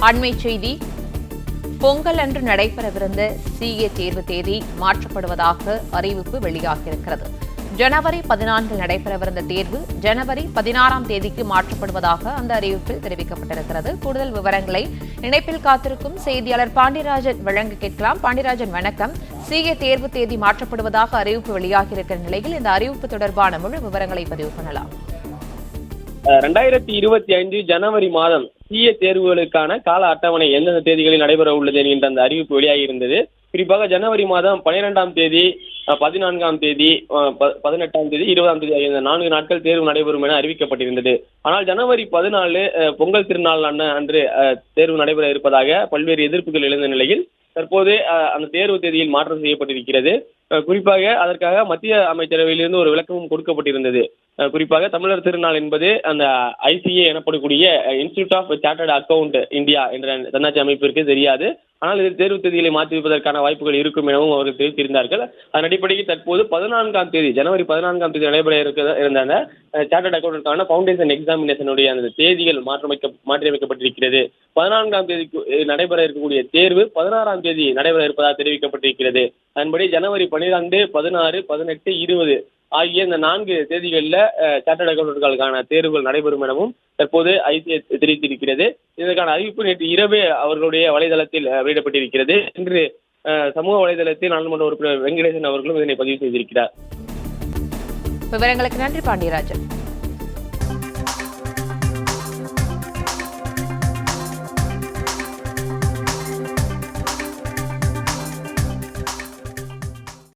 அண்மை செய்தி. பொங்கல் அன்று நடைபெறவிருந்த சிஏ தேர்வு தேதி மாற்றப்படுவதாக அறிவிப்பு வெளியாகியிருக்கிறது. ஜனவரி 14 நடைபெறவிருந்த தேர்வு ஜனவரி 16ஆம் தேதிக்கு மாற்றப்படுவதாக அந்த அறிவிப்பில் தெரிவிக்கப்பட்டிருக்கிறது. கூடுதல் விவரங்களை இணைப்பில் காத்திருக்கும் செய்தியாளர் பாண்டியராஜன் வழங்க கேட்கலாம். பாண்டியராஜன், வணக்கம். சிஏ தேர்வு தேதி மாற்றப்படுவதாக அறிவிப்பு வெளியாகியிருக்கிற நிலையில் இந்த அறிவிப்பு தொடர்பான முழு விவரங்களை பதிவு பண்ணலாம். 2025 ஜனவரி மாதம் சிஏ தேர்வுகளுக்கான கால அட்டவணை எந்தெந்த தேதிகளில் நடைபெற உள்ளது என்கின்ற அந்த அறிவிப்பு வெளியாகி இருந்தது. குறிப்பாக ஜனவரி மாதம் 12ஆம் தேதி, 14ஆம் தேதி, 18ஆம் தேதி, 20ஆம் தேதி ஆகிய இந்த 4 நாட்கள் தேர்வு நடைபெறும் என அறிவிக்கப்பட்டிருந்தது. ஆனால் ஜனவரி 14 பொங்கல் திருநாள் அன்று தேர்வு நடைபெற இருப்பதாக பல்வேறு எதிர்ப்புகள் எழுந்த நிலையில் தற்போது அந்த தேர்வு தேதியில் மாற்றம் செய்யப்பட்டிருக்கிறது. குறிப்பாக அதற்காக மத்திய அமைச்சரவையிலிருந்து ஒரு விளக்கமும் கொடுக்கப்பட்டிருந்தது. குறிப்பாக தமிழர் திருநாள் என்பது அந்த ஐசிஏ எனப்படக்கூடிய Institute of Chartered Account India என்ற தன்னாட்சி அமைப்பிற்கு தெரியாது. ஆனால் இது தேர்வு தேதிகளை மாற்றி வைப்பதற்கான வாய்ப்புகள் இருக்கும் எனவும் அவர்கள் தெரிவித்திருந்தார்கள். அதன் அடிப்படையில் தற்போது 14ஆம் தேதி, ஜனவரி 14ஆம் தேதி நடைபெற இருந்த அந்த சார்ட்டர்ட் அக்கவுண்டுக்கான ஃபவுண்டேஷன் எக்ஸாமினேஷனுடைய அந்த தேதிகள் மாற்றியமைக்கப்பட்டிருக்கிறது. 14ஆம் தேதிக்கு நடைபெற இருக்கக்கூடிய தேர்வு 16ஆம் தேதி நடைபெற இருப்பதாக தெரிவிக்கப்பட்டிருக்கிறது. அதன்படி ஜனவரி 12, 16, 18, 20 ஆகிய இந்த 4 தேதிகளில் சார்ட்டர்ட் அக்கவுண்டன்ட்களுக்கான தேர்வுகள் நடைபெறும் எனவும் தற்போது ஐசிஏ தெரிவித்திருக்கிறது. இதற்கான அறிவிப்பு நேற்று இரவே அவர்களுடைய வலைதளத்தில் வெளியிடப்பட்டிருக்கிறது. இன்று சமூக வலைதளத்தில் நாடாளுமன்ற உறுப்பினர் வெங்கடேசன் அவர்களும் இதனை பதிவு செய்திருக்கிறார். விவரங்களுக்கு நன்றி பாண்டியராஜன்.